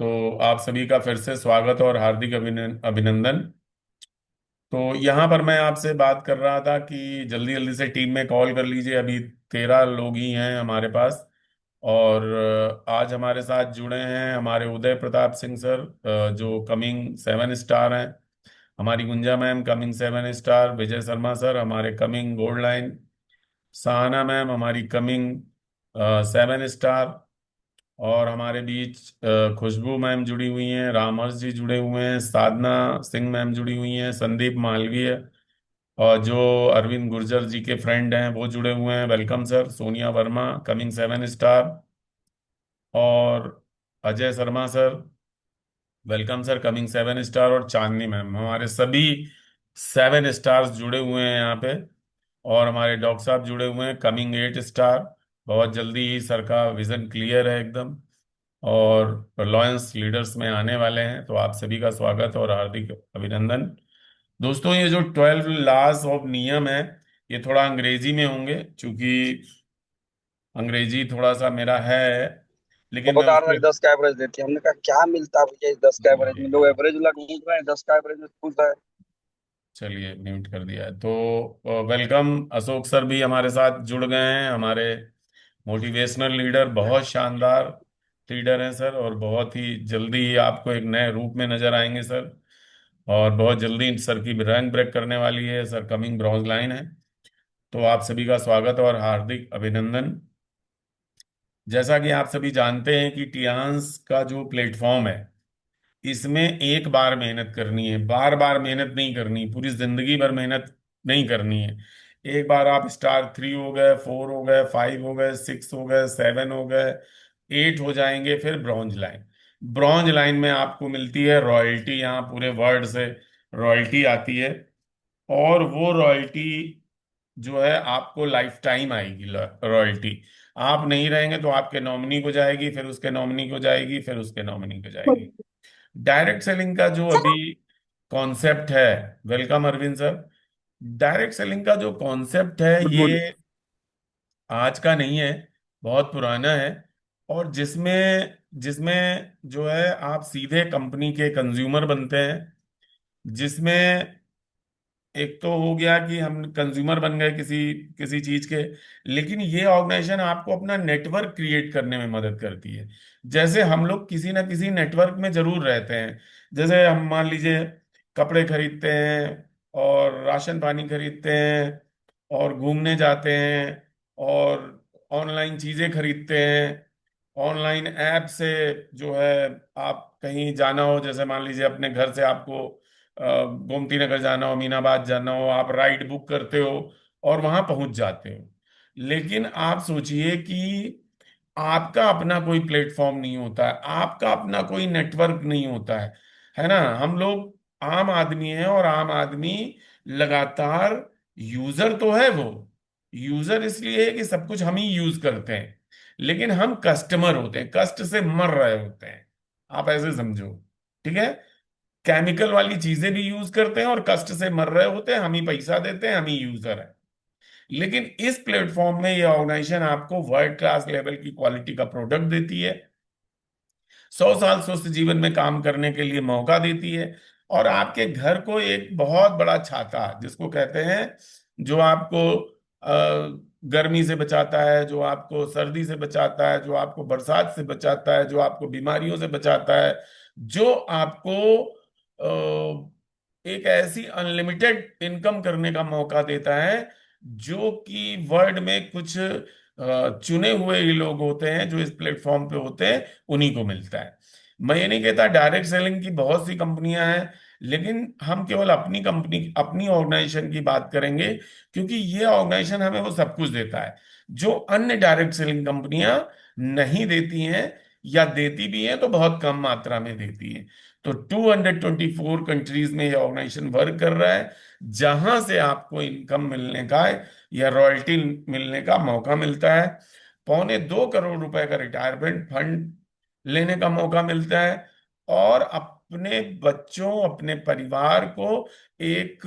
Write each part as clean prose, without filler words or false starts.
तो आप सभी का फिर से स्वागत और हार्दिक अभिनंदन। तो यहाँ पर मैं आपसे बात कर रहा था कि जल्दी जल्दी से टीम में कॉल कर लीजिए। अभी 13 लोग ही हैं हमारे पास। और आज हमारे साथ जुड़े हैं हमारे उदय प्रताप सिंह सर, जो कमिंग 7 स्टार हैं। हमारी गुंजा ma'am coming 7 star. Vijay Sharma sir हमारे coming gold line. Sahana ma'am हमारी कमिंग 7 स्टार। और हमारे बीच खुशबू मैम जुड़ी हुई हैं, रामहर्ष जी जुड़े हुए हैं, साधना सिंह मैम जुड़ी हुई हैं, संदीप मालवीय और जो अरविंद गुर्जर जी के फ्रेंड हैं वो जुड़े हुए हैं। Welcome sir. Sonia Verma coming 7 star. और Ajay Sharma sir welcome sir coming 7 star. और चांदनी मैम हमारे सभी 7 स्टार्स जुड़े हुए हैं यहाँ पे। और हमारे डॉक्टर साहब जुड़े हुए हैं कमिंग 8 स्टार। बहुत जल्दी ही सर का विजन क्लियर है एकदम, और लॉयंस लीडर्स में आने वाले हैं। तो आप सभी का स्वागत और हार्दिक अभिनंदन। दोस्तों, ये जो 12 लॉज ऑफ नियम है, ये थोड़ा अंग्रेजी में होंगे, क्योंकि अंग्रेजी थोड़ा सा मेरा है, लेकिन मैं बता रहा था उसको। कि 10 का एवरेज देती है। हमने कहा क्या मिलता है भैया इस 10 का एवरेज में? लोग ये एवरेज वाला ढूंढ रहे हैं, 10 का एवरेज में पूछ रहे हैं। चलिए, म्यूट कर दिया है। तो वेलकम। अशोक सर भी हमारे साथ जुड़ गए हैं, हमारे मोटिवेशनल लीडर। बहुत शानदार लीडर हैं सर, और बहुत ही जल्दी ही आपको एक नए रूप में नजर आएंगे सर। और बहुत जल्दी सर की रैंक ब्रेक करने वाली है सर, कमिंग ब्रॉन्ज लाइन है। तो आप सभी का स्वागत और हार्दिक अभिनंदन। जैसा कि आप सभी जानते हैं कि टियान्स का जो प्लेटफॉर्म है, इसमें एक बार मेहनत करनी है, बार बार मेहनत नहीं करनी, पूरी जिंदगी भर मेहनत नहीं करनी है। एक बार आप स्टार 3 हो गए, 4 हो गए, 5 हो गए, 6 हो गए, 7 हो गए, 8 हो जाएंगे, फिर ब्रॉन्ज लाइन। ब्रॉन्ज लाइन में आपको मिलती है रॉयल्टी। यहाँ पूरे वर्ल्ड से रॉयल्टी आती है, और वो रॉयल्टी जो है आपको लाइफ टाइम आएगी। रॉयल्टी आप नहीं रहेंगे तो आपके नॉमिनी को जाएगी, फिर उसके नॉमिनी को जाएगी, फिर उसके नॉमिनी को जाएगी। डायरेक्ट सेलिंग का जो अभी कॉन्सेप्ट है, welcome Arvind sir. Direct selling का जो कॉन्सेप्ट है, गुड ये मॉर्निंग। आज का नहीं है, बहुत पुराना है। और जिसमें जिसमें जो है आप सीधे कंपनी के कंज्यूमर बनते हैं, जिसमें एक तो हो गया कि हम कंज्यूमर बन गए किसी किसी चीज के। लेकिन ये ऑर्गेनाइजेशन आपको अपना नेटवर्क क्रिएट करने में मदद करती है। जैसे हम लोग किसी ना किसी नेटवर्क में जरूर रहते हैं। जैसे हम मान लीजिए कपड़े खरीदते हैं, और राशन पानी खरीदते हैं, और घूमने जाते हैं, और ऑनलाइन चीजें खरीदते हैं। ऑनलाइन ऐप से जो है, आप कहीं जाना हो, जैसे मान लीजिए अपने घर से आपको गोमती नगर जाना हो, अमीनाबाद जाना हो, आप राइड बुक करते हो और वहां पहुंच जाते हो। लेकिन आप सोचिए कि आपका अपना कोई प्लेटफॉर्म नहीं होता है, आपका अपना कोई नेटवर्क नहीं होता है ना। हम लोग आम आदमी हैं, और आम आदमी लगातार यूजर तो है वो। यूजर इसलिए है कि सब कुछ हम ही यूज करते हैं, लेकिन हम कस्टमर होते हैं, कष्ट से मर रहे होते हैं। आप ऐसे समझो, ठीक है। केमिकल वाली चीजें भी यूज करते हैं, और कष्ट से मर रहे होते हैं, हम ही पैसा देते हैं, हम ही यूजर है। लेकिन इस प्लेटफॉर्म में ये ऑर्गेनाइजेशन आपको वर्ल्ड क्लास लेवल की क्वालिटी का प्रोडक्ट देती है, 100 साल स्वस्थ जीवन में काम करने के लिए मौका देती है, और आपके घर को एक बहुत बड़ा छाता, जिसको कहते हैं, जो आपको गर्मी से बचाता है, जो आपको सर्दी से बचाता है, जो आपको बरसात से बचाता है, जो आपको बीमारियों से बचाता है, जो आपको एक ऐसी अनलिमिटेड इनकम करने का मौका देता है, जो कि वर्ल्ड में कुछ चुने हुए ही लोग होते हैं जो इस प्लेटफॉर्म पे होते हैं, उन्हीं को मिलता है। मैं ये नहीं कहता डायरेक्ट सेलिंग की बहुत सी कंपनियां हैं, लेकिन हम केवल अपनी कंपनी, अपनी ऑर्गेनाइजेशन की बात करेंगे, क्योंकि ये ऑर्गेनाइजेशन हमें वो सब कुछ देता है जो अन्य डायरेक्ट सेलिंग कंपनियां नहीं देती हैं, या देती भी हैं तो बहुत कम मात्रा में देती हैं। तो 224 कंट्रीज में ये ऑर्गेनाइजेशन वर्क कर रहा है, जहां से आपको इनकम मिलने का या रॉयल्टी मिलने का मौका मिलता है। 2.25 करोड़ रुपए का रिटायरमेंट फंड लेने का मौका मिलता है, और अपने बच्चों, अपने परिवार को एक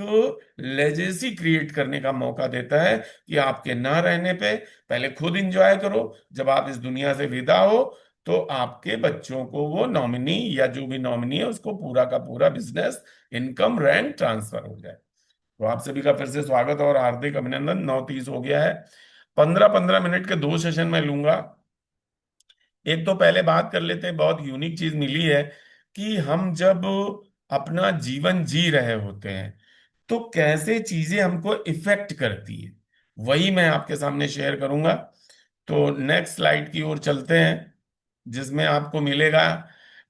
लेजेसी क्रिएट करने का मौका देता है, कि आपके ना रहने पे पहले खुद एंजॉय करो, जब आप इस दुनिया से विदा हो तो आपके बच्चों को वो नॉमिनी या जो भी नॉमिनी है उसको पूरा का पूरा बिजनेस इनकम रैंक ट्रांसफर हो जाए। तो आप सभी का फिर से स्वागत और हार्दिक अभिनंदन। 9:30 हो गया है। 15-15 मिनट के 2 सेशन में लूंगा। एक तो पहले बात कर लेते हैं, बहुत यूनिक चीज मिली है कि हम जब अपना जीवन जी रहे होते हैं तो कैसे चीजें हमको इफेक्ट करती है, वही मैं आपके सामने शेयर करूंगा। तो नेक्स्ट स्लाइड की ओर चलते हैं, जिसमें आपको मिलेगा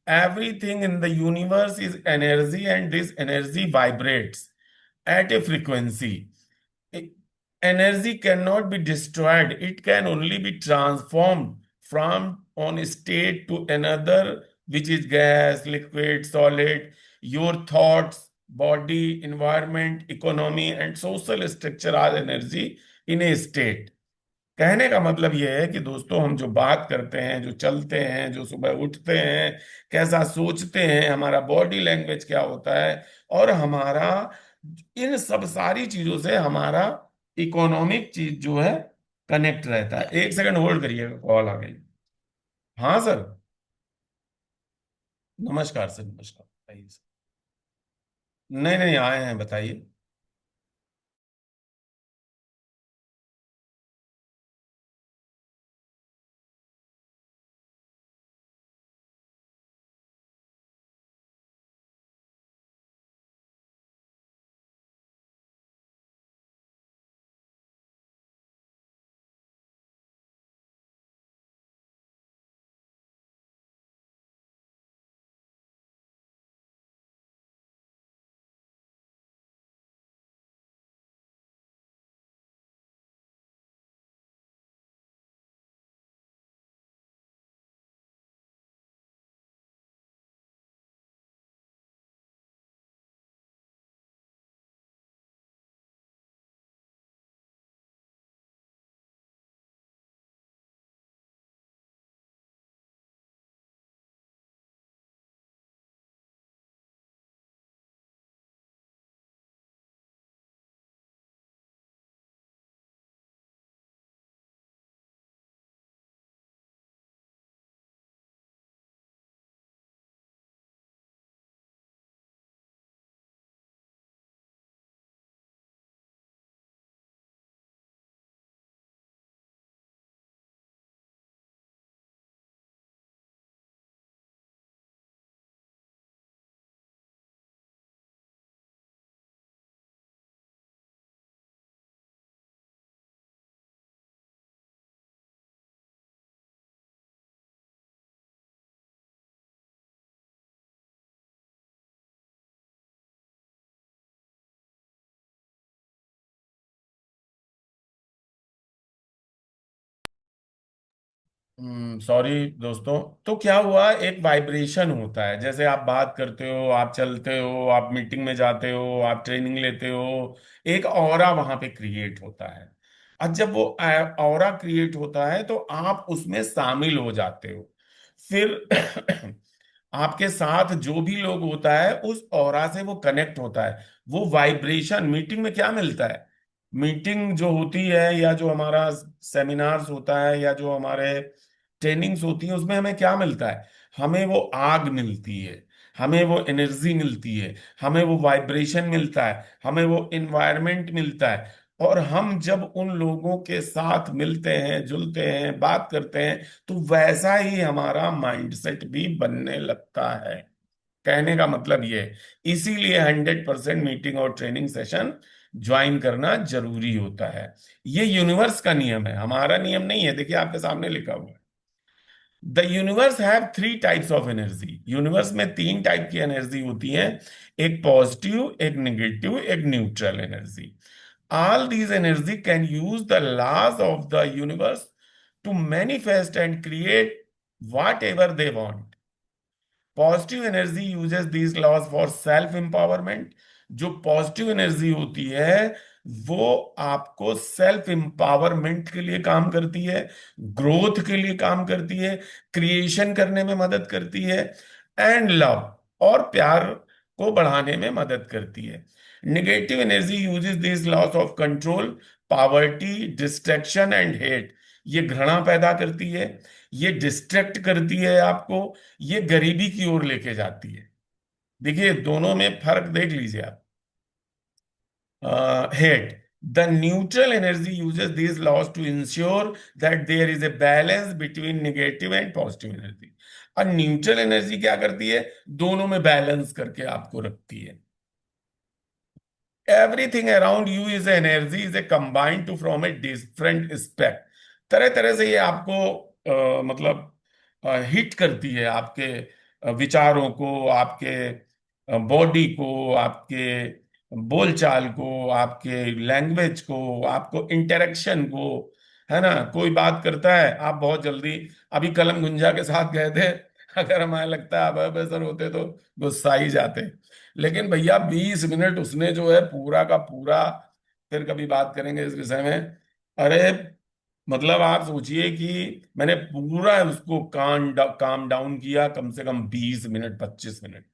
everything in the universe is energy and this energy vibrates at a frequency. Energy cannot be destroyed, it can only be transformed from one state to another, which is gas, liquid, solid. Your thoughts, body, environment, economy, and social structure are energy in a state. कहने का मतलब यह है कि दोस्तों, हम जो बात करते हैं, जो चलते हैं, जो सुबह उठते हैं, कैसा सोचते हैं, हमारा बॉडी लैंग्वेज क्या होता है, और हमारा इन सब सारी चीजों से हमारा इकोनॉमिक चीज जो है कनेक्ट रहता है। 1 सेकंड होल्ड करिएगा, कॉल आ गई। हाँ सर। नमस्कार सर, नमस्कार, बताइए सर। नहीं नहीं, आए हैं, बताइए। सॉरी दोस्तों। तो क्या हुआ, एक वाइब्रेशन होता है, जैसे आप बात करते हो, आप चलते हो, आप मीटिंग में जाते हो, आप ट्रेनिंग लेते हो, एक ऑरा वहां पे क्रिएट होता है। अब जब वो ऑरा क्रिएट होता है तो आप उसमें शामिल हो जाते हो। फिर आपके साथ जो भी लोग होता है उस ऑरा से वो कनेक्ट होता है। वो वाइब्रेशन मीटिंग में क्या मिलता है, मीटिंग जो होती है या जो हमारा सेमिनार्स होता है या जो हमारे ट्रेनिंग्स होती हैं, उसमें हमें क्या मिलता है, हमें वो आग मिलती है, हमें वो एनर्जी मिलती है, हमें वो वाइब्रेशन मिलता है, हमें वो इन्वायरमेंट मिलता है। और हम जब उन लोगों के साथ मिलते हैं, जुलते हैं, बात करते हैं, तो वैसा ही हमारा माइंडसेट भी बनने लगता है। कहने का मतलब ये है, इसीलिए 100% मीटिंग और ट्रेनिंग सेशन ज्वाइन करना जरूरी होता है। ये यूनिवर्स का नियम है, हमारा नियम नहीं है। देखिए आपके सामने लिखा हुआ है, the universe have 3 types of energy. Universe में 3 टाइप की एनर्जी होती है, एक पॉजिटिव, एक निगेटिव, एक neutral energy. All these energy can use the laws of the universe to manifest and create whatever they want. Positive energy uses these laws for self empowerment. जो positive energy होती है वो आपको self empowerment के लिए काम करती है, ग्रोथ के लिए काम करती है, क्रिएशन करने में मदद करती है, एंड लव, और प्यार को बढ़ाने में मदद करती है। Negative energy uses this loss of control, poverty, distraction and hate. ये घृणा पैदा करती है, ये डिस्ट्रैक्ट करती है आपको, ये गरीबी की ओर लेके जाती है। देखिए दोनों में फर्क देख लीजिए आप। Head. The neutral energy uses these laws to ensure that there is a balance between negative and positive energy। और न्यूट्रल एनर्जी क्या करती है, दोनों में बैलेंस करके आपको रखती है। Everything around you is energy is a combined to from a different aspect. तरह तरह से ये आपको मतलब हिट करती है आपके विचारों को, आपके बॉडी को, आपके बोलचाल को, आपके लैंग्वेज को, आपको इंटरेक्शन को, है ना। कोई बात करता है आप बहुत जल्दी, अभी कलम गुंजा के साथ गए थे, अगर हमें लगता है अब सर होते तो गुस्सा ही जाते। लेकिन भैया 20 मिनट उसने जो है पूरा का पूरा, फिर कभी बात करेंगे इस विषय में। अरे मतलब आप सोचिए कि मैंने पूरा उसको काम डाउन किया, कम से कम 20 मिनट 25 मिनट।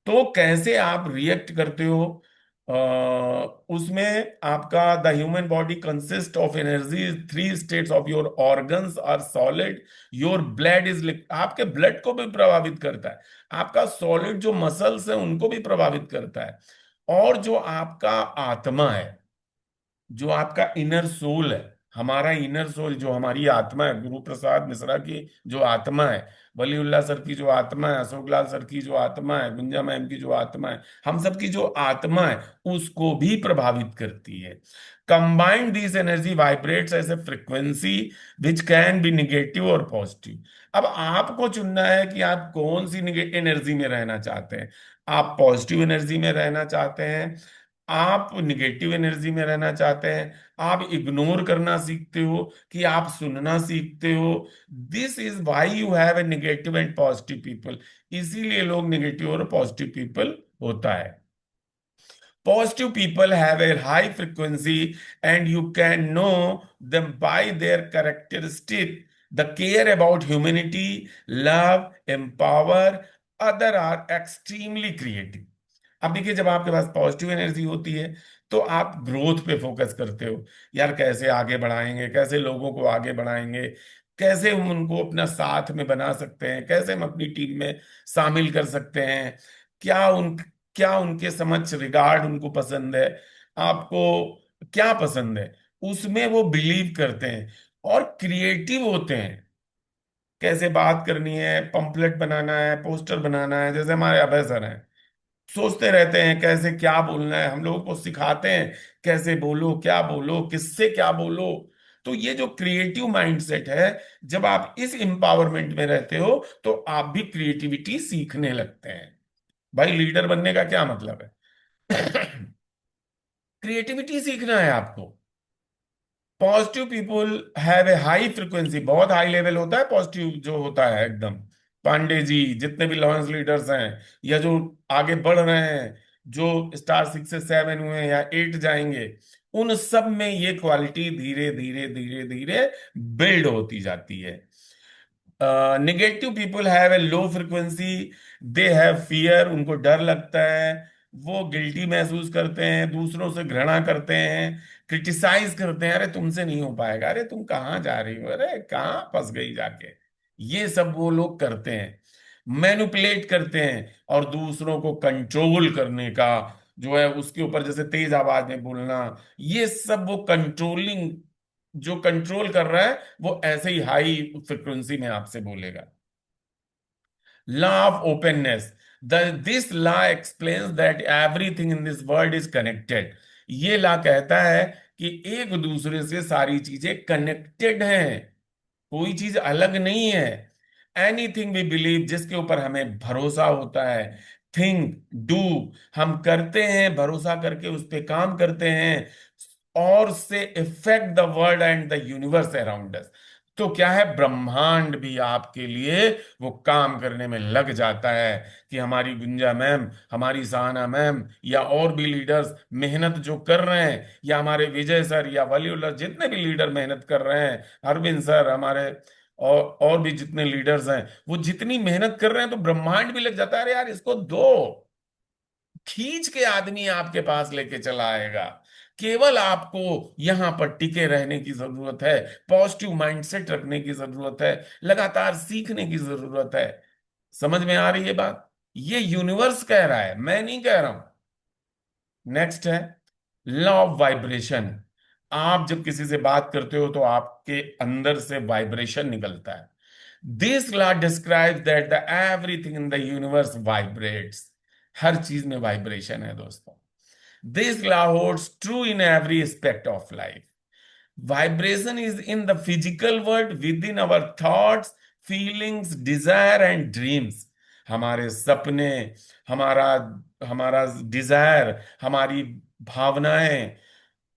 तो कैसे आप रिएक्ट करते हो अ, उसमें आपका the human body consist of energy, three states of your organs are solid, your blood is, आपके ब्लड को भी प्रभावित करता है, आपका सॉलिड जो मसल्स है उनको भी प्रभावित करता है, और जो आपका आत्मा है, जो आपका इनर सोल है, हमारा इनर सोल जो हमारी आत्मा है, गुरु प्रसाद मिश्रा की जो आत्मा है, वलीउल्लाह सर की जो आत्मा है, अशोक लाल सर की जो आत्मा है, गुंजा मैम की जो आत्मा है, हम सब की जो आत्मा है, उसको भी प्रभावित करती है। Combined this energy vibrates as a frequency which can be negative और पॉजिटिव। अब आपको चुनना है कि आप कौन सी एनर्जी में रहना चाहते हैं। आप पॉजिटिव एनर्जी में रहना चाहते हैं, आप निगेटिव एनर्जी में रहना चाहते हैं, आप इग्नोर करना सीखते हो कि आप सुनना सीखते हो। This is why you have a negative and positive people. इसीलिए लोग नेगेटिव और पॉजिटिव पीपल होता है। Positive people have a high frequency, and you can know them by their characteristic. The care about humanity, love, empower, other are extremely creative। अब देखिए जब आपके पास positive energy होती है तो आप ग्रोथ पे फोकस करते हो, यार कैसे आगे बढ़ाएंगे, कैसे लोगों को आगे बढ़ाएंगे, कैसे हम उनको अपना साथ में बना सकते हैं, कैसे हम अपनी टीम में शामिल कर सकते हैं, क्या उन क्या उनके समक्ष रिगार्ड उनको पसंद है, आपको क्या पसंद है, उसमें वो बिलीव करते हैं और क्रिएटिव होते हैं। कैसे बात करनी है, पंपलेट बनाना है, पोस्टर बनाना है, जैसे हमारे अभय सर हैं, सोचते रहते हैं कैसे क्या बोलना है, हम लोगों को सिखाते हैं कैसे बोलो, क्या बोलो, किससे क्या बोलो। तो ये जो क्रिएटिव माइंडसेट है, जब आप इस एम्पावरमेंट में रहते हो तो आप भी क्रिएटिविटी सीखने लगते हैं। भाई लीडर बनने का क्या मतलब है? क्रिएटिविटी सीखना है आपको। Positive people have a high frequency, बहुत हाई लेवल होता है पॉजिटिव जो होता है एकदम। पांडे जी, जितने भी लॉयंस लीडर्स हैं या जो आगे बढ़ रहे हैं, जो स्टार 6 से 7 हुए हैं या 8 जाएंगे, उन सब में ये क्वालिटी धीरे धीरे धीरे धीरे बिल्ड होती जाती है। Negative people have a low frequency, they have fear, उनको डर लगता है, वो गिल्टी महसूस करते हैं, दूसरों से घृणा करते हैं, क्रिटिसाइज करते हैं, अरे तुमसे नहीं हो पाएगा, अरे तुम कहाँ जा रही हो, अरे कहाँ फंस गई जाके। ये सब वो लोग करते हैं, मैनिपुलेट करते हैं, और दूसरों को कंट्रोल करने का जो है उसके ऊपर, जैसे तेज आवाज में बोलना, ये सब वो कंट्रोलिंग, जो कंट्रोल कर रहा है वो ऐसे ही हाई फ्रिक्वेंसी में आपसे बोलेगा। Law of openness, the this law explains that everything in this world is connected. ये लॉ कहता है कि एक दूसरे से सारी चीजें कनेक्टेड हैं, कोई चीज अलग नहीं है। एनीथिंग वी बिलीव, जिसके ऊपर हमें भरोसा होता है, थिंक, डू, हम करते हैं, भरोसा करके उस पे काम करते हैं, और से effect the world and the universe around us. तो क्या है, ब्रह्मांड भी आपके लिए वो काम करने में लग जाता है कि हमारी गुंजा मैम, हमारी सहाना मैम, या और भी लीडर्स मेहनत जो कर रहे हैं, या हमारे विजय सर या वलीउल्लाह, जितने भी लीडर मेहनत कर रहे हैं, अरविंद सर हमारे, और भी जितने लीडर्स हैं, वो जितनी मेहनत कर रहे हैं, तो ब्रह्मांड भी लग जाता है, अरे यार इसको दो, खींच के आदमी आपके पास लेके चला आएगा। केवल आपको यहां पर टिके रहने की जरूरत है, पॉजिटिव माइंडसेट रखने की जरूरत है, लगातार सीखने की जरूरत है। समझ में आ रही है बात? ये यूनिवर्स कह रहा है, मैं नहीं कह रहा हूं। नेक्स्ट है लॉ ऑफ वाइब्रेशन। आप जब किसी से बात करते हो तो आपके अंदर से वाइब्रेशन निकलता है। This law describes that the everything in the universe vibrates. हर चीज में वाइब्रेशन है दोस्तों। This law holds true in every aspect of life. Vibration is in the physical world within our thoughts, feelings, desire and dreams. हमारे सपने, हमारा हमारा Dzire, हमारी भावनाएं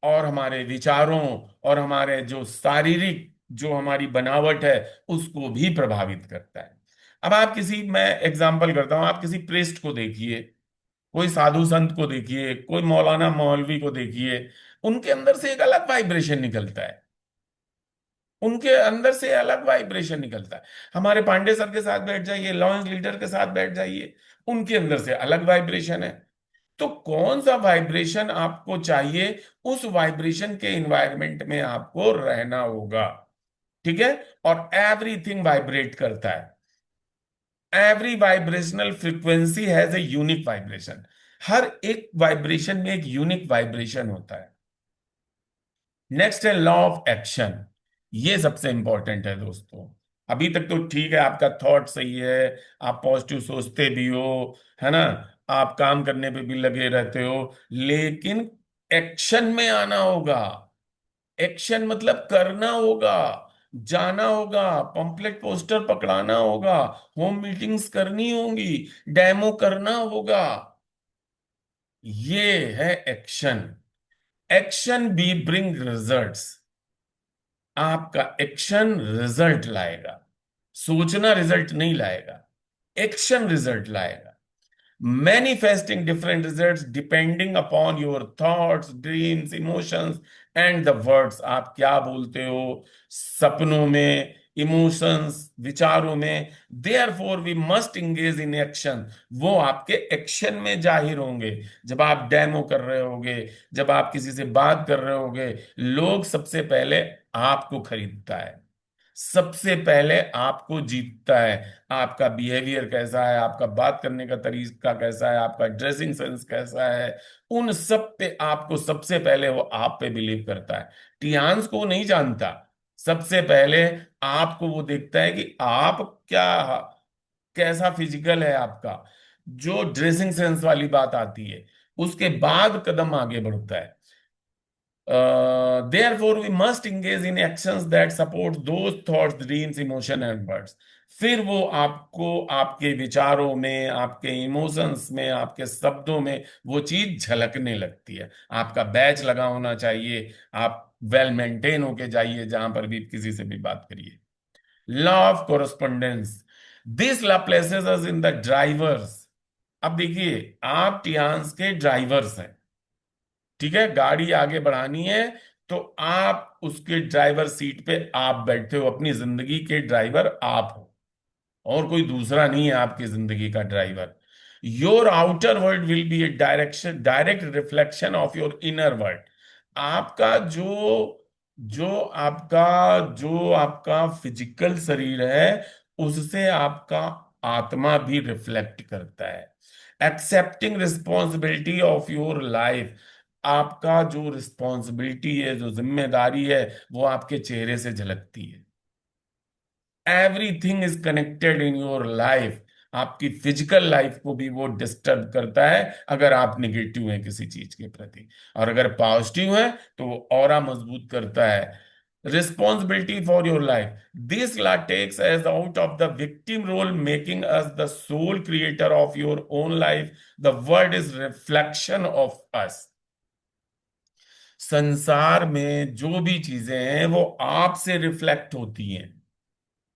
और हमारे विचारों और हमारे जो शारीरिक जो हमारी बनावट है उसको भी प्रभावित करता है। अब आप किसी, मैं एग्जांपल करता हूं, आप किसी प्रेस्ट को देखिए, कोई साधु संत को देखिए, कोई मौलाना मौलवी को देखिए, उनके अंदर से एक अलग वाइब्रेशन निकलता है। उनके अंदर से अलग वाइब्रेशन निकलता है। हमारे पांडे सर के साथ बैठ जाइए, लॉन्च लीडर के साथ बैठ जाइए, उनके अंदर से अलग वाइब्रेशन है। तो कौन सा वाइब्रेशन आपको चाहिए, उस वाइब्रेशन के इन्वायरमेंट में आपको रहना होगा। ठीक है? और एवरीथिंग वाइब्रेट करता है। Every vibrational frequency has a unique vibration. हर एक वाइब्रेशन में एक यूनिक वाइब्रेशन होता है। नेक्स्ट है लॉ ऑफ एक्शन। ये सबसे इंपॉर्टेंट है दोस्तों। अभी तक तो ठीक है, आपका थॉट सही है, आप पॉजिटिव सोचते भी हो, है ना, आप काम करने पे भी लगे रहते हो, लेकिन एक्शन में आना होगा। एक्शन मतलब करना होगा, जाना होगा, पंपलेट पोस्टर पकड़ाना होगा, होम मीटिंग्स करनी होंगी, डेमो करना होगा। ये है action. Action be bring results. आपका एक्शन रिजल्ट लाएगा। सोचना रिजल्ट नहीं लाएगा, एक्शन रिजल्ट लाएगा। Manifesting different results depending upon your thoughts, dreams, emotions and the words. आप क्या बोलते हो सपनों में, इमोशंस, विचारों में। Therefore we must engage in action. वो आपके एक्शन में जाहिर होंगे। जब आप डेमो कर रहे होगे, जब आप किसी से बात कर रहे होगे, लोग सबसे पहले आपको खरीदता है, सबसे पहले आपको जीतता है। आपका बिहेवियर कैसा है, आपका बात करने का तरीका कैसा है, आपका ड्रेसिंग सेंस कैसा है, उन सब पे आपको सबसे पहले वो आप पे बिलीव करता है। टियान्स को नहीं जानता, सबसे पहले आपको वो देखता है कि आप क्या, कैसा फिजिकल है आपका। जो ड्रेसिंग सेंस वाली बात आती है, उसके बाद कदम आगे बढ़ता है। Therefore, we must engage in actions that support those thoughts, dreams, emotion and words. फिर वो आपको आपके विचारों में, आपके इमोशंस में, आपके शब्दों में वो चीज झलकने लगती है। आपका बैच लगा होना चाहिए, आप वेल मेंटेन होके जाइए जहां पर भी किसी से भी बात करिए। Law of correspondence. This law places us in the drivers. अब देखिए, आप टियान्स के ड्राइवर्स हैं, ठीक है, गाड़ी आगे बढ़ानी है तो आप उसके ड्राइवर सीट पे आप बैठते हो, अपनी जिंदगी के ड्राइवर आप हो, और कोई दूसरा नहीं है आपकी जिंदगी का driver. Your outer world will be A direct reflection of your inner world. आपका जो आपका फिजिकल शरीर है, उससे आपका आत्मा भी रिफ्लेक्ट करता है। Accepting responsibility of your life. आपका जो रिस्पॉन्सिबिलिटी है, जो जिम्मेदारी है, वो आपके चेहरे से झलकती है। Everything is connected in your life. आपकी फिजिकल लाइफ को भी वो डिस्टर्ब करता है अगर आप निगेटिव हैं किसी चीज के प्रति, और अगर पॉजिटिव है तो वो ऑरा मजबूत करता है। Responsibility for your life. This law takes as out of the victim role, making us the sole creator of your own life. The world is reflection of us. संसार में जो भी चीजें हैं वो आपसे रिफ्लेक्ट होती हैं,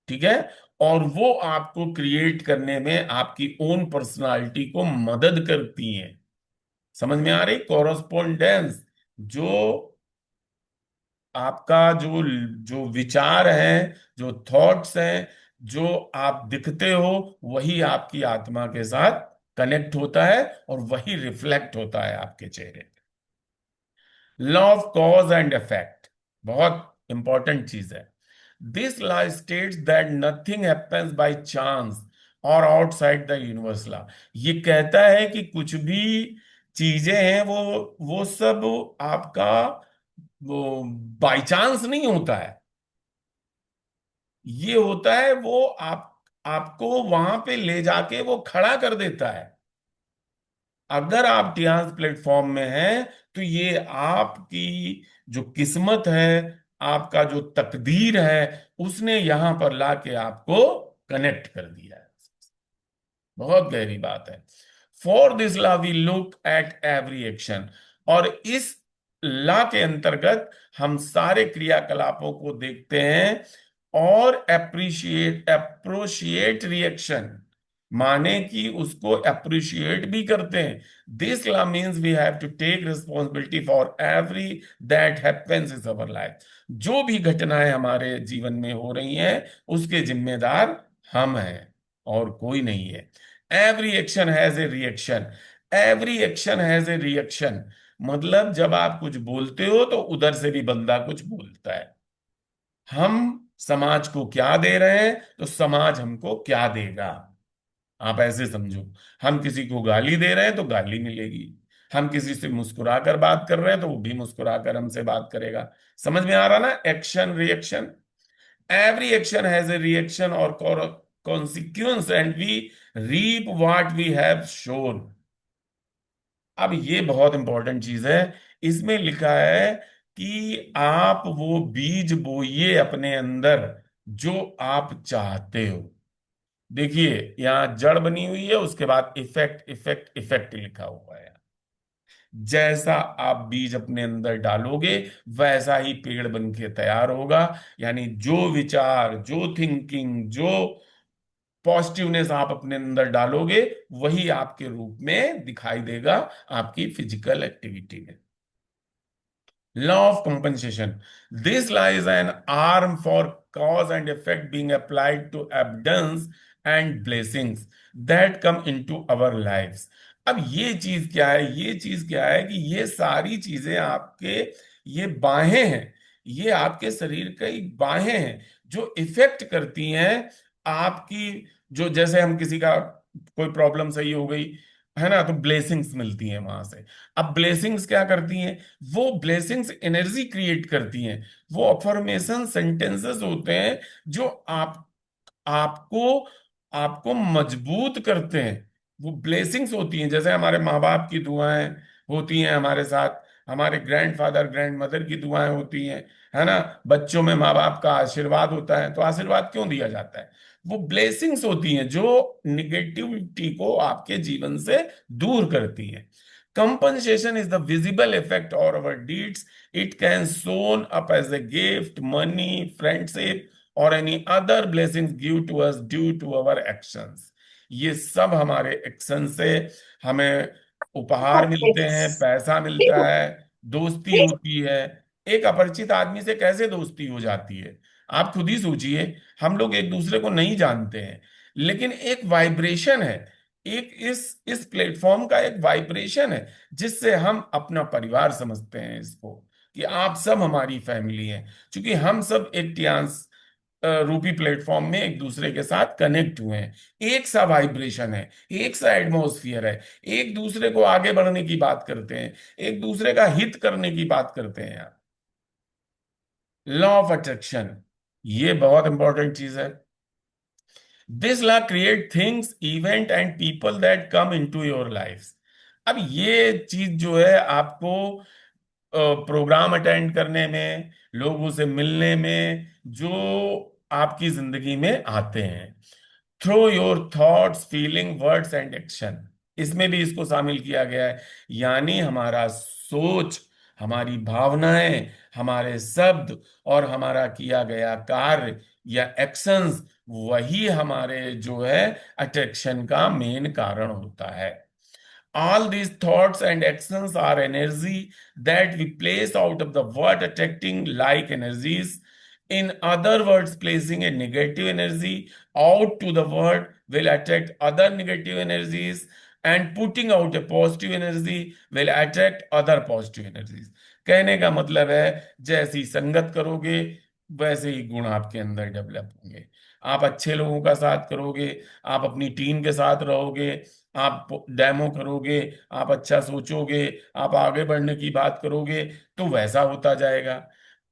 ठीक है, और वो आपको क्रिएट करने में आपकी ओन पर्सनालिटी को मदद करती हैं। समझ में आ रही कोरस्पोंडेंस? जो आपका जो जो विचार हैं, जो थॉट्स हैं, जो आप दिखते हो, वही आपकी आत्मा के साथ कनेक्ट होता है और वही रिफ्लेक्ट होता है आपके चेहरे पे। Law of cause and effect बहुत इंपॉर्टेंट चीज है। This law states that nothing happens by chance और आउटसाइड द यूनिवर्स लॉ। ये कहता है कि कुछ भी चीजें हैं वो सब आपका वो बाय चांस नहीं होता है। ये होता है वो आपको वहां पे ले जाके वो खड़ा कर देता है। अगर आप टियास प्लेटफॉर्म में हैं तो ये आपकी जो किस्मत है, आपका जो तकदीर है, उसने यहां पर लाके आपको कनेक्ट कर दिया है। बहुत गहरी बात है। For this law we look at every action. और इस लॉ के अंतर्गत हम सारे क्रियाकलापों को देखते हैं और अप्रोशिएट रिएक्शन, माने कि उसको अप्रिशिएट भी करते हैं। This law means we have to take responsibility for every that happens in our life. जो भी घटनाएं हमारे जीवन में हो रही हैं उसके जिम्मेदार हम हैं और कोई नहीं है। Every action has a reaction. Every action has a reaction मतलब जब आप कुछ बोलते हो तो उधर से भी बंदा कुछ बोलता है। हम समाज को क्या दे रहे हैं तो समाज हमको क्या देगा। आप ऐसे समझो, हम किसी को गाली दे रहे हैं तो गाली मिलेगी। हम किसी से मुस्कुरा कर बात कर रहे हैं तो वो भी मुस्कुरा कर हमसे बात करेगा। समझ में आ रहा ना, action reaction. every action has a reaction or consequence and we reap what we have shown। अब ये बहुत इंपॉर्टेंट चीज है। इसमें लिखा है कि आप वो बीज बोइए अपने अंदर जो आप चाहते हो। देखिए यहां जड़ बनी हुई है, उसके बाद इफेक्ट इफेक्ट इफेक्ट लिखा हुआ है। जैसा आप बीज अपने अंदर डालोगे वैसा ही पेड़ बन के तैयार होगा। यानी जो विचार, जो थिंकिंग, जो पॉजिटिवनेस आप अपने अंदर डालोगे वही आपके रूप में दिखाई देगा आपकी फिजिकल एक्टिविटी में। Law of compensation. This law is an arm for cause and effect being applied to abundance and blessings that come into our lives। अब ये चीज क्या है, ये चीज क्या है कि ये सारी चीजें आपके, ये बाहें हैं, ये आपके शरीर की बाहें हैं जो इफेक्ट करती हैं आपकी। जो जैसे हम किसी का कोई प्रॉब्लम सही हो गई है ना, तो ब्लेसिंग्स मिलती हैं वहां से। अब ब्लेसिंग्स क्या करती हैं, वो ब्लेसिंग्स एनर्जी क्रिएट करती हैं। वो अफर्मेशन सेंटेंसेस होते हैं जो आपको आपको मजबूत करते हैं। वो ब्लेसिंग्स होती हैं, जैसे हमारे माँ बाप की दुआएं होती हैं हमारे साथ, हमारे ग्रैंडफादर ग्रैंड मदर की दुआएं होती हैं, है ना। बच्चों में माँ बाप का आशीर्वाद होता है, तो आशीर्वाद क्यों दिया जाता है? वो ब्लेसिंग्स होती हैं जो निगेटिविटी को आपके जीवन से दूर करती हैं। Compensation is the visible effect of our deeds. It can shown up as a gift, money, friendship, और any other blessings give to us due to our actions. ये सब हमारे एक्शन से हमें उपहार मिलते हैं, पैसा मिलता है, दोस्ती होती है। एक अपरिचित आदमी से कैसे दोस्ती हो जाती है, आप खुद ही सोचिए। हम लोग एक दूसरे को नहीं जानते हैं, लेकिन एक वाइब्रेशन है, एक इस प्लेटफॉर्म का एक वाइब्रेशन है जिससे हम अपना परिवार समझते हैं इसको, कि आप सब हमारी फैमिली हैं। क्योंकि हम सब एक टियांस रूपी प्लेटफॉर्म में एक दूसरे के साथ कनेक्ट हुए हैं। एक सा वाइब्रेशन है, एक सा एटमॉस्फियर है, एक दूसरे को आगे बढ़ने की बात करते हैं, एक दूसरे का हित करने की बात करते हैं यार। लॉ ऑफ अट्रैक्शन, ये बहुत इंपॉर्टेंट चीज है। This law create things event and people that come into your life. अब ये चीज जो है आपको प्रोग्राम अटेंड करने में, लोगों से मिलने में, जो आपकी जिंदगी में आते हैं, through your thoughts feeling words and action, इसमें भी इसको शामिल किया गया है। यानी हमारा सोच, हमारी भावनाएं, हमारे शब्द और हमारा किया गया कार्य या एक्शंस, वही हमारे जो है अट्रैक्शन का मेन कारण होता है। All these thoughts and actions are energy that we place out of the world, attracting like energies. In other words, placing a negative energy out to the world will attract other negative energies, and putting out a positive energy will attract other positive energies। कहने का मतलब है जैसी संगत करोगे वैसे ही गुण आपके अंदर डेवलप होंगे। आप अच्छे लोगों का साथ करोगे, आप अपनी टीम के साथ रहोगे, आप डेमो करोगे, आप अच्छा सोचोगे, आप आगे बढ़ने की बात करोगे, तो वैसा होता जाएगा।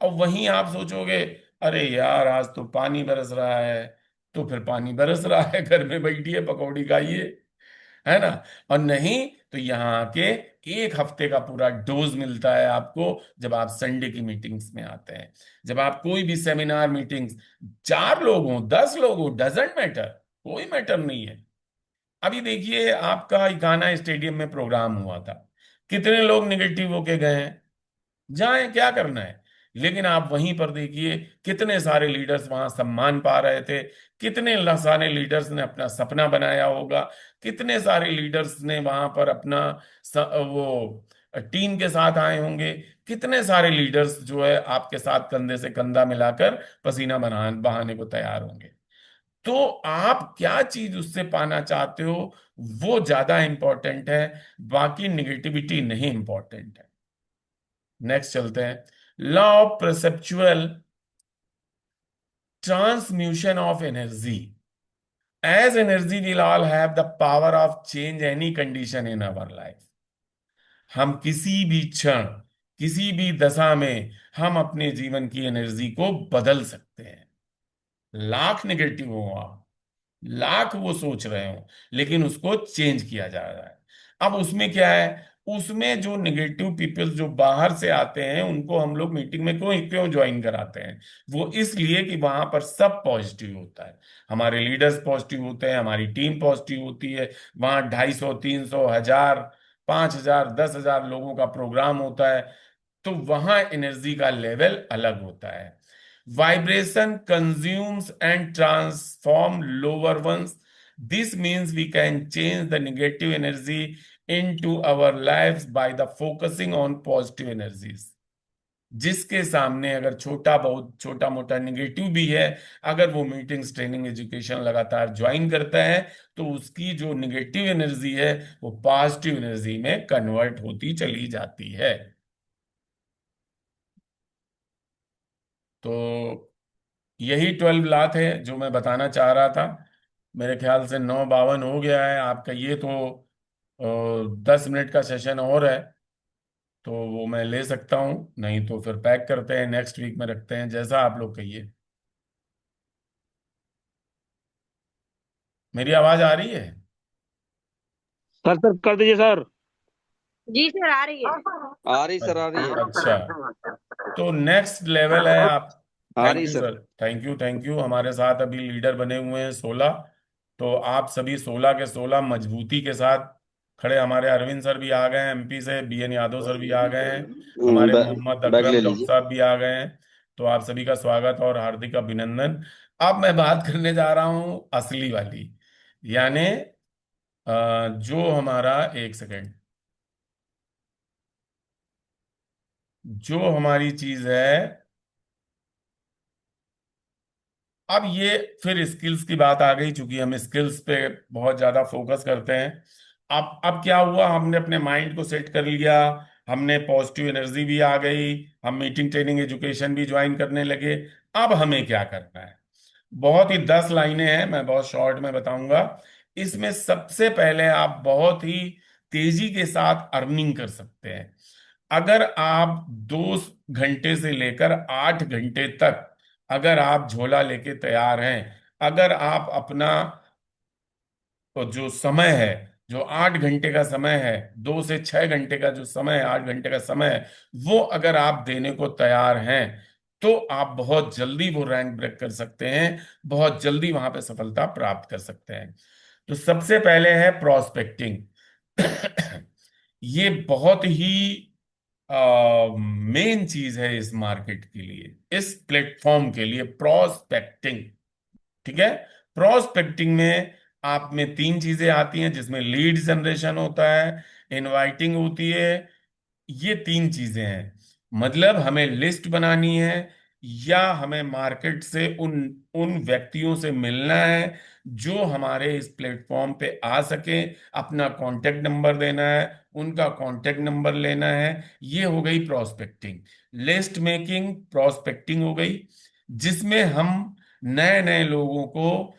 और वहीं आप सोचोगे अरे यार आज तो पानी बरस रहा है, तो फिर पानी बरस रहा है, घर में बैठिए पकौड़ी खाइए, है ना। और नहीं तो यहाँ आके एक हफ्ते का पूरा डोज मिलता है आपको जब आप संडे की मीटिंग्स में आते हैं। जब आप कोई भी सेमिनार मीटिंग्स, 4 लोग हों 10 लोग हों, डजेंट मैटर, कोई मैटर नहीं है। अभी देखिए आपका इकाना स्टेडियम में प्रोग्राम हुआ था, कितने लोग निगेटिव होके गए हैं, जाएं क्या करना है। लेकिन आप वहीं पर देखिए कितने सारे लीडर्स वहां सम्मान पा रहे थे, कितने सारे लीडर्स ने अपना सपना बनाया होगा, कितने सारे लीडर्स ने वहां पर अपना वो टीम के साथ आए होंगे, कितने सारे लीडर्स जो है आपके साथ कंधे से कंधा मिलाकर पसीना बहाने को तैयार होंगे। तो आप क्या चीज उससे पाना चाहते हो वो ज्यादा इंपॉर्टेंट है, बाकी निगेटिविटी नहीं इंपॉर्टेंट है। नेक्स्ट चलते हैं। Law of perceptual transmutation of energy. As energy will all have the power of change any condition in our life. हम किसी भी क्षण, किसी भी दशा में हम अपने जीवन की एनर्जी को बदल सकते हैं। लाख निगेटिव हो आप, लाख वो सोच रहे हो, लेकिन उसको चेंज किया जा रहा है। अब उसमें क्या है, उसमें जो निगेटिव पीपल्स जो बाहर से आते हैं उनको हम लोग मीटिंग में क्यों क्यों ज्वाइन कराते हैं? वो इसलिए कि वहां पर सब पॉजिटिव होता है, हमारे लीडर्स पॉजिटिव होते हैं, हमारी टीम पॉजिटिव होती है। वहां 250, 300, 1000, 5000, 10,000 लोगों का प्रोग्राम होता है, तो वहां एनर्जी का लेवल अलग होता है। Vibration consumes and transform lower ones. This means we can change the negative energy into our lives by the focusing on positive energies. जिसके सामने अगर छोटा बहुत छोटा मोटा निगेटिव भी है, अगर वो मीटिंग्स ट्रेनिंग एजुकेशन लगातार ज्वाइन करता है, तो उसकी जो निगेटिव एनर्जी है वो पॉजिटिव एनर्जी में कन्वर्ट होती चली जाती है। तो यही 12 लॉ थे जो मैं बताना चाह रहा था। मेरे ख्याल से 9:52 हो गया है, आप कहिए तो 10 मिनट का सेशन और है, तो वो मैं ले सकता हूँ, नहीं तो फिर पैक करते हैं, नेक्स्ट वीक में रखते हैं, जैसा आप लोग कहिए। मेरी आवाज आ रही है? सर कर दीजिए सर। जी सर आ रही है। आ रही सर, आ रही है। अच्छा, तो नेक्स्ट लेवल है आप। आ थैंक रही you sir. Sir, thank you thank you. हमारे साथ अभी लीडर बने हुए हैं 16, तो आप सभी 16 के 16 मजबूती के साथ खड़े। हमारे अरविंद सर भी आ गए हैं एमपी से, बीएन यादव सर भी आ गए हैं, हमारे मोहम्मद बैग अकरम ले डॉक्टर लीजिए। साहब भी आ गए हैं। तो आप सभी का स्वागत और हार्दिक अभिनंदन। अब मैं बात करने जा रहा हूं असली वाली, यानी जो हमारा, एक सेकेंड, जो हमारी चीज है। अब ये फिर स्किल्स की बात आ गई, चूंकि हम स्किल्स पे बहुत ज्यादा फोकस करते हैं। अब क्या हुआ, हमने अपने माइंड को सेट कर लिया, हमने पॉजिटिव एनर्जी भी आ गई, हम मीटिंग ट्रेनिंग एजुकेशन भी ज्वाइन करने लगे। अब हमें क्या करना है? बहुत ही 10 लाइनें हैं, मैं बहुत शॉर्ट में बताऊंगा। इसमें सबसे पहले आप बहुत ही तेजी के साथ अर्निंग कर सकते हैं। अगर आप 2 घंटे से लेकर 8 घंटे तक अगर आप झोला लेके तैयार हैं, अगर आप अपना तो जो समय है, जो 8 घंटे का समय है, 2 से 6 घंटे का जो समय है, 8 घंटे का समय है, वो अगर आप देने को तैयार हैं, तो आप बहुत जल्दी वो रैंक ब्रेक कर सकते हैं, बहुत जल्दी वहां पे सफलता प्राप्त कर सकते हैं। तो सबसे पहले है प्रोस्पेक्टिंग। ये बहुत ही मेन चीज है इस मार्केट के लिए, इस प्लेटफॉर्म के लिए, प्रोस्पेक्टिंग। ठीक है। प्रोस्पेक्टिंग में आप में 3 चीजें आती हैं, जिसमें लीड जनरेशन होता है, इनवाइटिंग होती है। ये 3 चीजें हैं। मतलब हमें लिस्ट बनानी है, या हमें मार्केट से उन उन व्यक्तियों से मिलना है जो हमारे इस प्लेटफॉर्म पे आ सके, अपना कांटेक्ट नंबर देना है, उनका कांटेक्ट नंबर लेना है। ये हो गई प्रोस्पेक्टिंग। लिस्ट मेकिंग प्रोस्पेक्टिंग हो गई, जिसमें हम नए नए लोगों को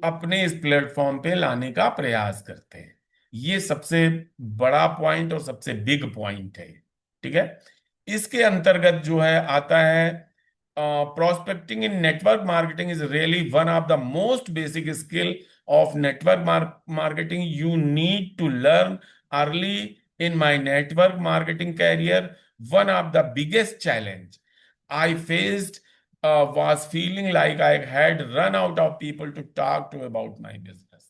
अपने इस प्लेटफॉर्म पे लाने का प्रयास करते हैं। ये सबसे बड़ा पॉइंट और सबसे बिग पॉइंट है। ठीक है। इसके अंतर्गत जो है आता है, prospecting in network marketing is really one of the most basic skill of network marketing you need to learn early. In my network marketing career, one of the biggest challenge I faced was feeling like I had run out of people to talk to about my business.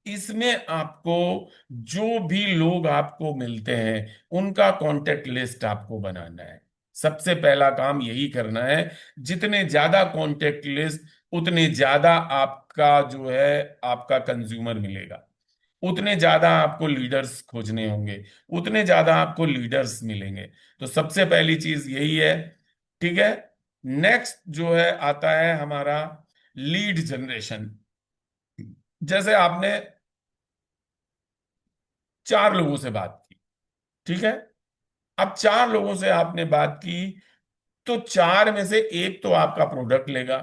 इसमें आपको जो भी लोग आपको मिलते हैं उनका contact list आपको बनाना है। सबसे पहला काम यही करना है। जितने ज्यादा कांटेक्ट लिस्ट, उतने ज्यादा आपका जो है आपका कंज्यूमर मिलेगा, उतने ज्यादा आपको लीडर्स खोजने होंगे, उतने ज्यादा आपको लीडर्स मिलेंगे। तो सबसे पहली चीज यही है। ठीक है। नेक्स्ट जो है आता है हमारा लीड जनरेशन। जैसे आपने 4 लोगों से बात की, ठीक है। अब 4 लोगों से आपने बात की, तो 4 में से एक तो आपका प्रोडक्ट लेगा,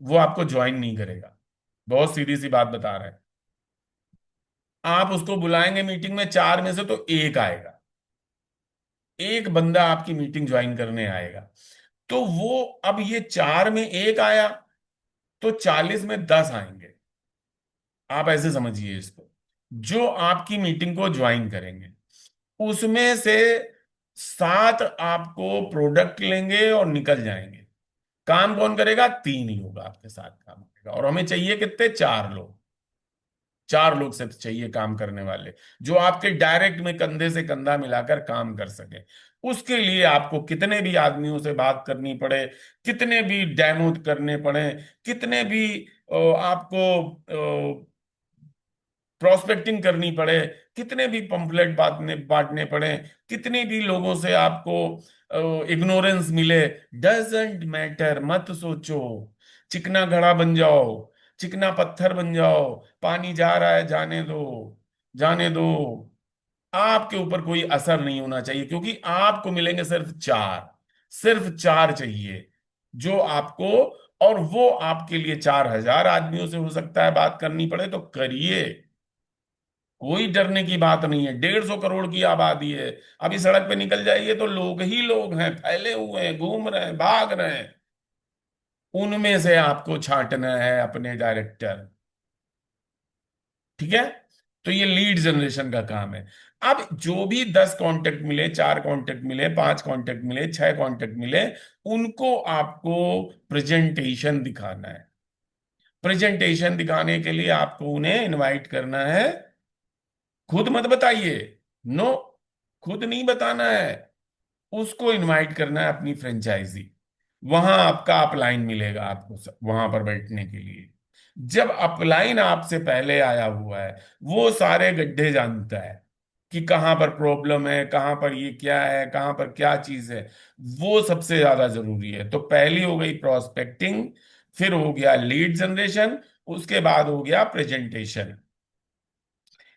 वो आपको ज्वाइन नहीं करेगा। बहुत सीधी सी बात बता रहे हैं। आप उसको बुलाएंगे मीटिंग में, 4 में से तो एक आएगा, एक बंदा आपकी मीटिंग ज्वाइन करने आएगा। तो वो, अब ये 4 में एक आया, तो 40 में 10 आएंगे। आप ऐसे समझिए इसको। जो आपकी मीटिंग को ज्वाइन करेंगे, उसमें से 7 आपको प्रोडक्ट लेंगे और निकल जाएंगे। काम कौन करेगा? 3 लोग आपके साथ काम करेगा, और हमें चाहिए कितने? 4 लोग। 4 लोग सिर्फ चाहिए काम करने वाले, जो आपके डायरेक्ट में कंधे से कंधा मिलाकर काम कर सके। उसके लिए आपको कितने भी आदमियों से बात करनी पड़े, कितने भी डेमो करने पड़े, कितने भी आपको प्रोस्पेक्टिंग करनी पड़े, कितने भी पंपलेट बांटने बांटने पड़े, कितने भी लोगों से आपको इग्नोरेंस मिले, डजेंट मैटर। मत सोचो। चिकना घड़ा बन जाओ, चिकना पत्थर बन जाओ। पानी जा रहा है, जाने दो, जाने दो। आपके ऊपर कोई असर नहीं होना चाहिए, क्योंकि आपको मिलेंगे सिर्फ चार चाहिए जो आपको, और वो आपके लिए 4,000 आदमियों से हो सकता है बात करनी पड़े तो करिए। कोई डरने की बात नहीं है। 150 करोड़ की आबादी है। अभी सड़क पे निकल जाइए तो लोग ही लोग हैं, फैले हुए हैं, घूम रहे हैं, भाग रहे हैं। उनमें से आपको छांटना है अपने डायरेक्टर। ठीक है। तो ये लीड जनरेशन का काम है। अब जो भी 10 कांटेक्ट मिले, 4 कांटेक्ट मिले, 5 कांटेक्ट मिले, 6 कांटेक्ट मिले, उनको आपको प्रेजेंटेशन दिखाना है। प्रेजेंटेशन दिखाने के लिए आपको उन्हें इनवाइट करना है। खुद मत बताइए, नो, खुद नहीं बताना है। उसको इनवाइट करना है अपनी फ्रेंचाइजी। वहां आपका अपलाइन मिलेगा आपको वहां पर बैठने के लिए। जब अपलाइन आपसे पहले आया हुआ है, वो सारे गड्ढे जानता है कि कहाँ पर प्रॉब्लम है, कहाँ पर ये क्या है, कहाँ पर क्या चीज है। वो सबसे ज्यादा जरूरी है। तो पहली हो गई प्रोस्पेक्टिंग, फिर हो गया लीड जनरेशन, उसके बाद हो गया presentation.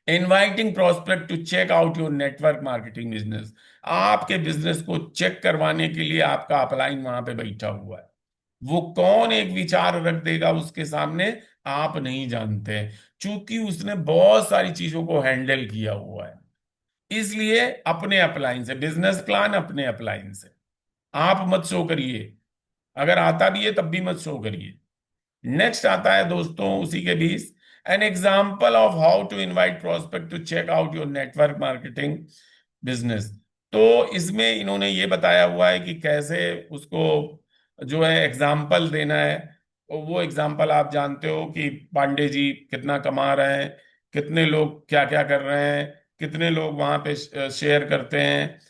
Inviting prospect to check out your network marketing business. आपके बिजनेस को चेक करवाने के लिए आपका अपलाइन वहां पे बैठा हुआ है। वो कौन एक विचार रख देगा उसके सामने, आप नहीं जानते, क्योंकि उसने बहुत सारी चीजों को हैंडल किया हुआ है। इसलिए अपने अपलाइन से बिजनेस प्लान, अपने अपलाइन से आप मत शो करिए। अगर आता भी है तब भी मत शो करिए। नेक्स्ट आता है दोस्तों उसी के बीच, an example of how to invite prospect to check out your network marketing business. तो इसमें इन्होंने ये बताया हुआ है कि कैसे उसको जो है एग्जाम्पल देना है। तो वो एग्जाम्पल आप जानते हो कि पांडे जी कितना कमा रहे हैं, कितने लोग क्या क्या कर रहे हैं, कितने लोग वहां पे शेयर करते हैं।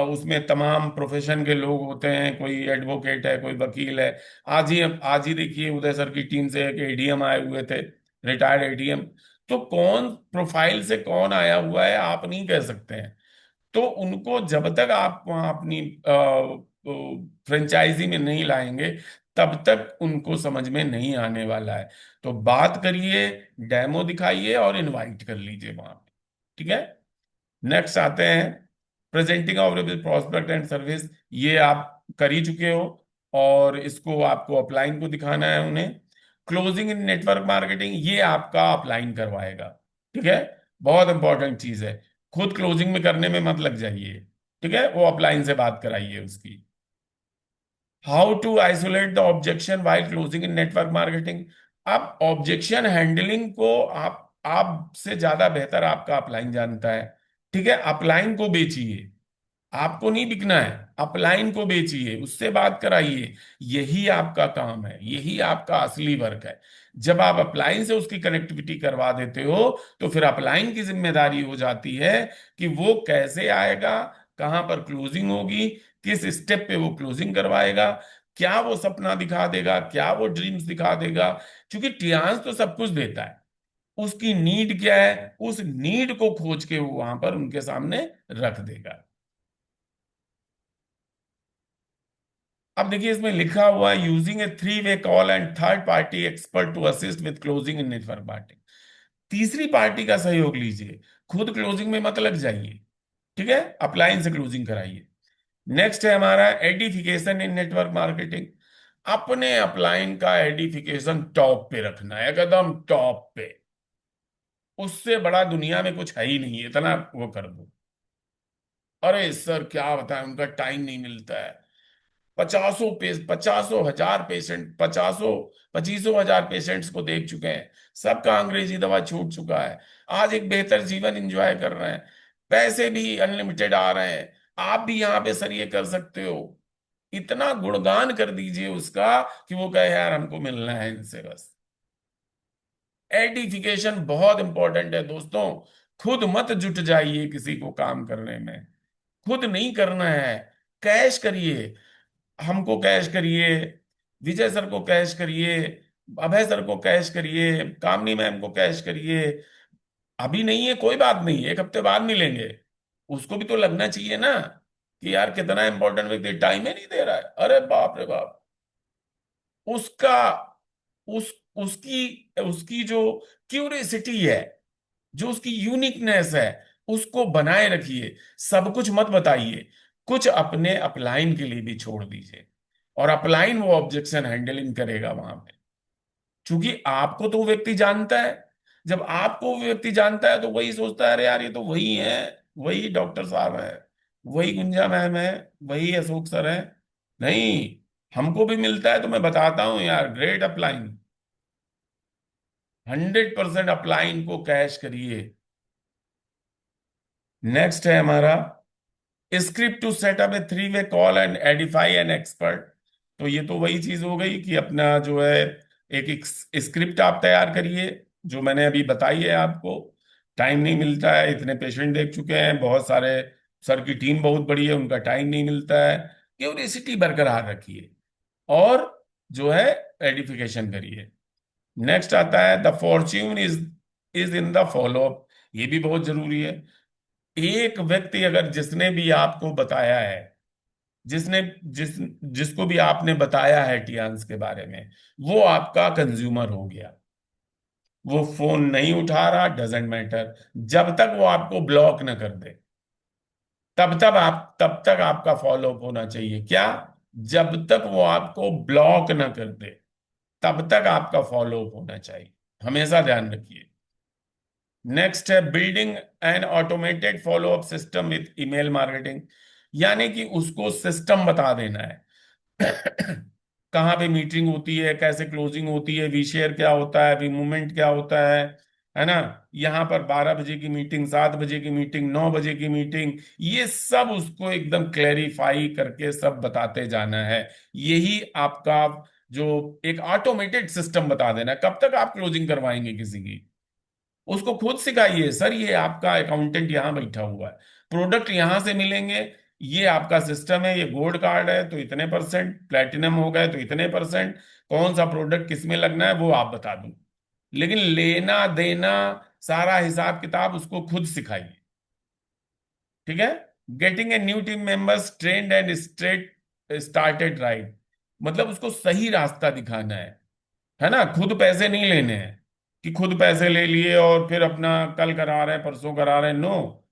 उसमें तमाम प्रोफेशन के लोग होते हैं, कोई एडवोकेट है, कोई वकील है। आज ही देखिए उदय सर की टीम से एक एडीएम आए हुए थे, रिटायर्ड एडीएम। तो कौन प्रोफाइल से कौन आया हुआ है आप नहीं कह सकते हैं। तो उनको जब तक आप वहाँ अपनी फ्रेंचाइजी में नहीं लाएंगे, तब तक उनको समझ में नहीं आने वाला है। तो बात करिए, डेमो दिखाइए और इनवाइट कर लीजिए वहां पे। ठीक है। नेक्स्ट आते हैं presenting of prospect and service, ये आप कर ही चुके हो, और इसको आपको अपलाइन को दिखाना है उन्हें। क्लोजिंग इन नेटवर्क मार्केटिंग, ये आपका अपलाइन करवाएगा। ठीक है, बहुत इंपॉर्टेंट चीज है। खुद क्लोजिंग में करने में मत लग जाइए, ठीक है, वो अपलाइन से बात कराइए उसकी। How to isolate the objection while closing in network marketing. अब ऑब्जेक्शन हैंडलिंग को आपसे ज्यादा बेहतर आपका अपलाइन जानता है। ठीक है, अपलाइन को बेचिए, आपको नहीं बिकना है, अपलाइन को बेचिए, उससे बात कराइए। यही आपका काम है, यही आपका असली वर्क है। जब आप अपलाइन से उसकी कनेक्टिविटी करवा देते हो, तो फिर अपलाइन की जिम्मेदारी हो जाती है कि वो कैसे आएगा, कहां पर क्लोजिंग होगी, किस स्टेप पे वो क्लोजिंग करवाएगा, क्या वो सपना दिखा देगा, क्या वो ड्रीम्स दिखा देगा। क्योंकि टियान्स तो सब कुछ देता है, उसकी नीड क्या है, उस नीड को खोज के वो वहां पर उनके सामने रख देगा। अब देखिए इसमें लिखा हुआ है using a three way call and third party expert to assist with closing in network marketing. तीसरी पार्टी का सहयोग लीजिए, खुद क्लोजिंग में मत लग जाइए। ठीक है, अपलाइन से क्लोजिंग कराइए। नेक्स्ट है हमारा एडिफिकेशन इन नेटवर्क मार्केटिंग। अपने अपलाइन का एडिफिकेशन टॉप पे रखना है, एकदम टॉप पे। उससे बड़ा दुनिया में कुछ है ही नहीं, इतना वो कर दो। अरे सर क्या बताएं, उनका टाइम नहीं मिलता है। पचासों हजार पेशेंट, 2500 हजार पेशेंट्स को देख चुके हैं, सबका अंग्रेजी दवा छूट चुका है, आज एक बेहतर जीवन एंजॉय कर रहे हैं, पैसे भी अनलिमिटेड आ रहे हैं। आप भी यहाँ पे सर ये कर सकते हो। इतना गुणगान कर दीजिए उसका कि वो कहे यार हमको मिलना है इनसे बस। एडिफिकेशन बहुत इंपॉर्टेंट है दोस्तों। खुद मत जुट जाइए किसी को काम करने में, खुद नहीं करना है। कैश करिए, हमको कैश करिए, विजय सर को कैश करिए, अभय सर को कैश करिए, कामनी मैम को कैश करिए। अभी नहीं है कोई बात नहीं, एक हफ्ते बाद मिलेंगे। उसको भी तो लगना चाहिए ना कि यार कितना इंपॉर्टेंट व्यक्ति, टाइम ही नहीं दे रहा है, अरे बाप रे बाप। उसका उस उसकी उसकी जो क्यूरियसिटी है, जो उसकी यूनिकनेस है, उसको बनाए रखिए। सब कुछ मत बताइए, कुछ अपने अपलाइन के लिए भी छोड़ दीजिए, और अपलाइन वो ऑब्जेक्शन हैंडलिंग करेगा वहां पे। क्योंकि आपको तो वो व्यक्ति जानता है। जब आपको वो व्यक्ति जानता है तो वही सोचता है अरे यार ये तो वही है, वही डॉक्टर साहब है, वही गुंजा मैम है, वही अशोक सर है। नहीं, हमको भी मिलता है तो मैं बताता हूँ यार, ग्रेट अपलाइन। 100% अपलाइन को कैश करिए। नेक्स्ट है हमारा script to set up a three way call and edify an expert. तो ये तो वही चीज हो गई कि अपना जो है एक स्क्रिप्ट आप तैयार करिए, जो मैंने अभी बताई है आपको। टाइम नहीं मिलता है, इतने पेशेंट देख चुके हैं बहुत सारे, सर की टीम बहुत बड़ी है, उनका टाइम नहीं मिलता है। क्यूरियसिटी बरकरार रखिए, और जो है एडिफिकेशन करिए। नेक्स्ट आता है the Fortune is in the follow up. ये भी बहुत जरूरी है। एक व्यक्ति अगर जिसने भी आपको बताया है, जिसने जिस जिसको भी आपने बताया है टियान्स के बारे में, वो आपका कंज्यूमर हो गया। वो फोन नहीं उठा रहा, डजेंट मैटर, जब तक वो आपको ब्लॉक ना कर दे, तब तक आपका फॉलो अप होना चाहिए। क्या? जब तक वो आपको ब्लॉक ना कर दे, तब तक आपका फॉलो अप होना चाहिए, हमेशा ध्यान रखिए। नेक्स्ट है building an automated follow up system with email marketing. यानी कि उसको सिस्टम बता देना है कहाँ पे मीटिंग होती है, कैसे क्लोजिंग होती है, वी शेयर क्या होता है, वी मूवमेंट क्या होता है ना। यहाँ पर 12 बजे की मीटिंग, 7 बजे की मीटिंग, 9 बजे की मीटिंग, ये सब उसको एकदम क्लैरिफाई करके सब बताते जाना है। यही आपका जो एक ऑटोमेटेड सिस्टम बता देना है। कब तक आप क्लोजिंग करवाएंगे किसी की? उसको खुद सिखाइए, सर ये आपका अकाउंटेंट यहाँ बैठा हुआ है, प्रोडक्ट यहाँ से मिलेंगे, ये आपका सिस्टम है, ये गोल्ड कार्ड है तो इतने परसेंट, प्लेटिनम हो गए तो इतने परसेंट, कौन सा प्रोडक्ट किस में लगना है वो आप बता दूं। लेकिन लेना देना, सारा हिसाब किताब उसको खुद सिखाइए। ठीक है। Getting a new team members trend and straight started right. मतलब उसको सही रास्ता दिखाना है ना। खुद पैसे नहीं लेने हैं कि खुद पैसे ले लिए और फिर अपना कल करा रहे हैं परसों करा रहे हैं, नो।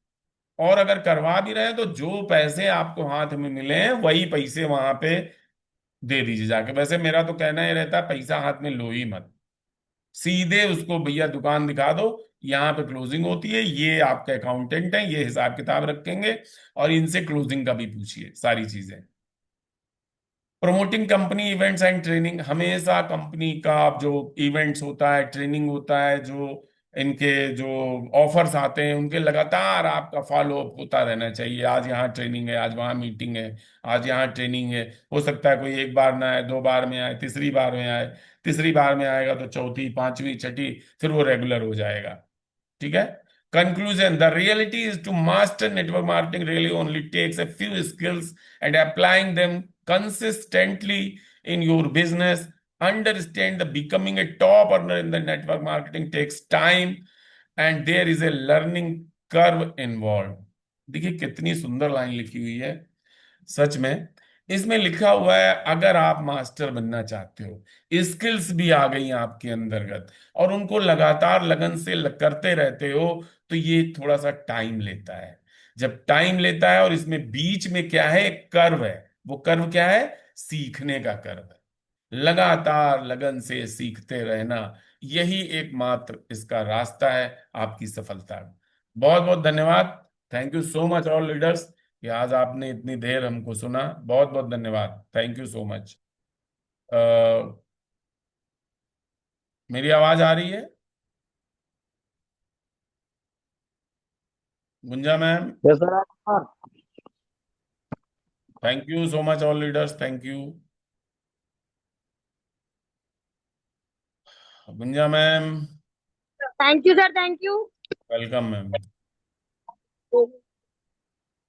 और अगर करवा भी रहे हैं तो जो पैसे आपको हाथ में मिले हैं वही पैसे वहां पे दे दीजिए जाके। वैसे मेरा तो कहना ही रहता है पैसा हाथ में लो ही मत, सीधे उसको भैया दुकान दिखा दो, यहाँ पे क्लोजिंग होती है, ये आपके अकाउंटेंट हैं, ये हिसाब किताब रखेंगे, और इनसे क्लोजिंग का भी पूछिए सारी चीजें। Promoting company events and training, हमेशा कंपनी का जो इवेंट्स होता है, ट्रेनिंग होता है, जो इनके जो ऑफर्स आते हैं उनके लगातार आपका फॉलो अप होता रहना चाहिए। आज यहाँ ट्रेनिंग है, आज वहाँ मीटिंग है, आज यहाँ ट्रेनिंग है। हो सकता है कोई एक बार ना आए, दो बार में आए, तीसरी बार में आए, तीसरी बार में आएगा तो चौथी, पांचवी, छठी, फिर वो रेगुलर हो जाएगा। ठीक है। Conclusion: the reality is to master network marketing really only takes a few skills, and applying them consistently in your business. Understand that becoming a top earner in the network marketing takes time, and there is a learning curve involved. देखिए कितनी सुंदर line लिखी हुई है सच में। इसमें लिखा हुआ है अगर आप मास्टर बनना चाहते हो, स्किल्स भी आ गई आपके अंतर्गत, और उनको लगातार लगन से करते रहते हो, तो ये थोड़ा सा टाइम लेता है। जब टाइम लेता है, और इसमें बीच में क्या है, एक कर्व है। वो कर्व क्या है? सीखने का कर्व है। लगातार लगन से सीखते रहना, यही एकमात्र इसका रास्ता है आपकी सफलता का। बहुत बहुत धन्यवाद। Thank you so much all leaders कि आज आपने इतनी देर हमको सुना। बहुत बहुत धन्यवाद, थैंक यू सो मच। मेरी आवाज आ रही है? Gunja ma'am? Yes sir. Thank you so much all leaders, thank you. Gunja ma'am? Thank you sir, thank you. Welcome ma'am.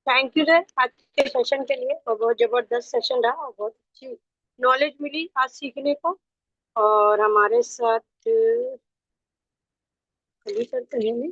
Thank you sir आज के सेशन के लिए, और बहुत जबरदस्त सेशन रहा और बहुत अच्छी नॉलेज मिली आज सीखने को। और हमारे साथ अली सर तो है नहीं।